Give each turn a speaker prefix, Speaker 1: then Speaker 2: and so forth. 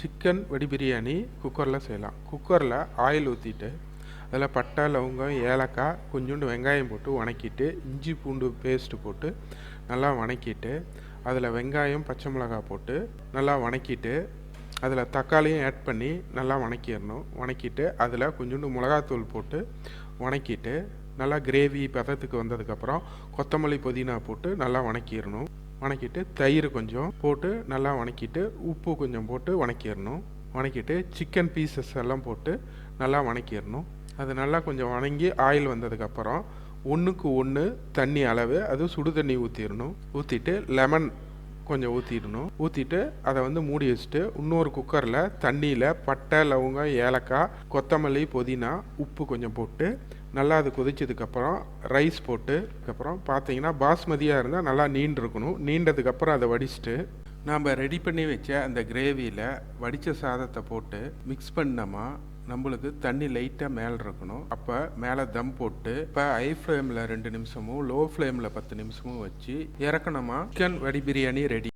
Speaker 1: Chicken வடி பிரியாணி குக்கரில் செய்யலாம். குக்கரில் ஆயில் ஊற்றிட்டு அதில் பட்டை, லவங்கம், ஏலக்காய், கொஞ்சோண்டு வெங்காயம் போட்டு வணக்கிட்டு, இஞ்சி பூண்டு பேஸ்ட்டு போட்டு நல்லா வணக்கிட்டு, அதில் வெங்காயம், பச்சை மிளகாய் போட்டு நல்லா வணக்கிட்டு, அதில் தக்காளியும் ஆட் பண்ணி நல்லா வணக்கிடணும். வணக்கிட்டு அதில் கொஞ்சோண்டு மிளகாத்தூள் போட்டு வணக்கிட்டு, நல்லா கிரேவி பதத்துக்கு வந்ததுக்கப்புறம் கொத்தமல்லி, புதினா போட்டு நல்லா வணக்கிடணும். வணக்கிட்டு தயிர் கொஞ்சம் போட்டு நல்லா வணக்கிட்டு, உப்பு கொஞ்சம் போட்டு வணக்கிடணும். வணக்கிட்டு சிக்கன் பீசஸ் எல்லாம் போட்டு நல்லா வணக்கிடணும். அது நல்லா கொஞ்சம் வணங்கி ஆயில் வந்ததுக்கப்புறம் 1க்கு 1 தண்ணி அளவு, அது சுடு தண்ணி ஊற்றிடணும். ஊற்றிட்டு லெமன் கொஞ்சம் ஊற்றிடணும். ஊற்றிட்டு அதை மூடி வச்சுட்டு இன்னொரு குக்கரில் தண்ணியில் பட்டை, லவங்கம், ஏலக்காய், கொத்தமல்லி, புதினா, உப்பு கொஞ்சம் போட்டு நல்லா அது கொதிச்சதுக்கப்புறம் ரைஸ் போட்டு அதுக்கப்புறம் பார்த்தீங்கன்னா பாஸ்மதியாக இருந்தால் நல்லா நீண்டிருக்கணும். நீண்டதுக்கப்புறம் அதை வடிச்சிட்டு நாம் ரெடி பண்ணி வச்ச அந்த கிரேவியில் வடித்த சாதத்தை போட்டு மிக்ஸ் பண்ணோமா நம்மளுக்கு தண்ணி லைட்டாக மேலே இருக்கணும். அப்போ மேலே தம் போட்டு இப்போ ஹை ஃப்ளேமில் 2 நிமிஷமும் லோ ஃப்ளேமில் 10 நிமிஷமும் வச்சு இறக்கணுமா சிக்கன் வடி பிரியாணி ரெடி.